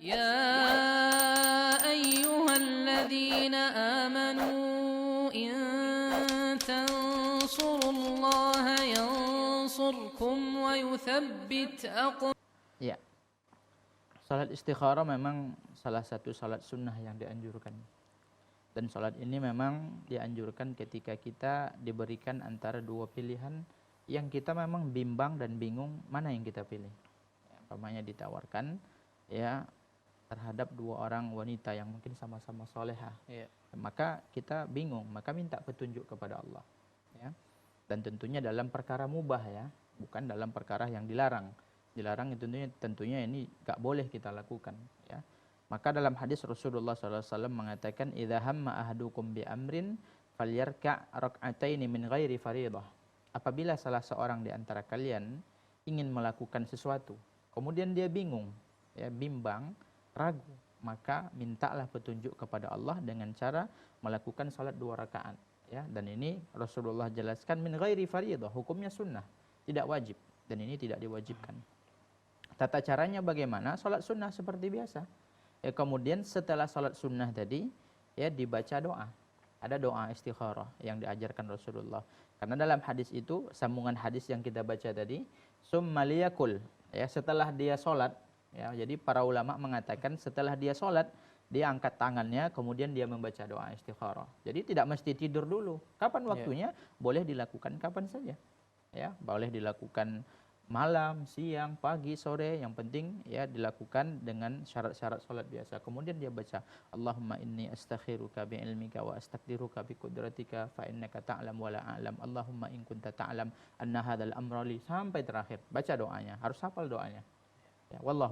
يا أيها الذين آمنوا إن تنصروا الله ينصركم ويثبت أقدامكم. Ya, salat istikharah memang salah satu salat sunnah yang dianjurkan. Dan salat ini memang dianjurkan ketika kita diberikan antara dua pilihan yang kita memang bimbang dan bingung mana yang kita pilih. Ya, umpamanya ditawarkan ya terhadap dua orang wanita yang mungkin sama-sama solehah, maka kita bingung, maka minta petunjuk kepada Allah, ya. Dan tentunya dalam perkara mubah, ya, bukan dalam perkara yang dilarang. Dilarang itu tentunya ini gak boleh kita lakukan, ya. Maka dalam hadis Rasulullah SAW mengatakan, idza hamma ahadukum bi amrin falyarka' rak'ataini min ghairi fariidah. Apabila salah seorang di antara kalian ingin melakukan sesuatu, kemudian dia bingung, ya, bimbang, ragu, maka mintalah petunjuk kepada Allah dengan cara melakukan salat 2 rakaat, ya. Dan ini Rasulullah jelaskan min ghairi fariidah, hukumnya sunnah, tidak wajib, dan ini tidak diwajibkan. Tata caranya bagaimana? Salat sunnah seperti biasa. Ya, kemudian setelah salat sunnah tadi, ya, dibaca doa. Ada doa istikharah yang diajarkan Rasulullah. Karena dalam hadis itu, sambungan hadis yang kita baca tadi, summa liyakul, ya, setelah dia salat. Ya, jadi para ulama mengatakan setelah dia sholat, dia angkat tangannya, kemudian dia membaca doa istikharah. Jadi tidak mesti tidur dulu. Kapan waktunya? Boleh dilakukan kapan saja. Ya, boleh dilakukan malam, siang, pagi, sore. Yang penting ya dilakukan dengan syarat-syarat sholat biasa. Kemudian dia baca, Allahumma inni astakhiruka bi'ilmika wa astaqdiruka biqudratika fa innaka ta'lam wa la a'lam. Allahumma in kunta ta'lam anna hadzal amra li, sampai terakhir. Baca doanya. Harus hafal doanya. Ya, wallahu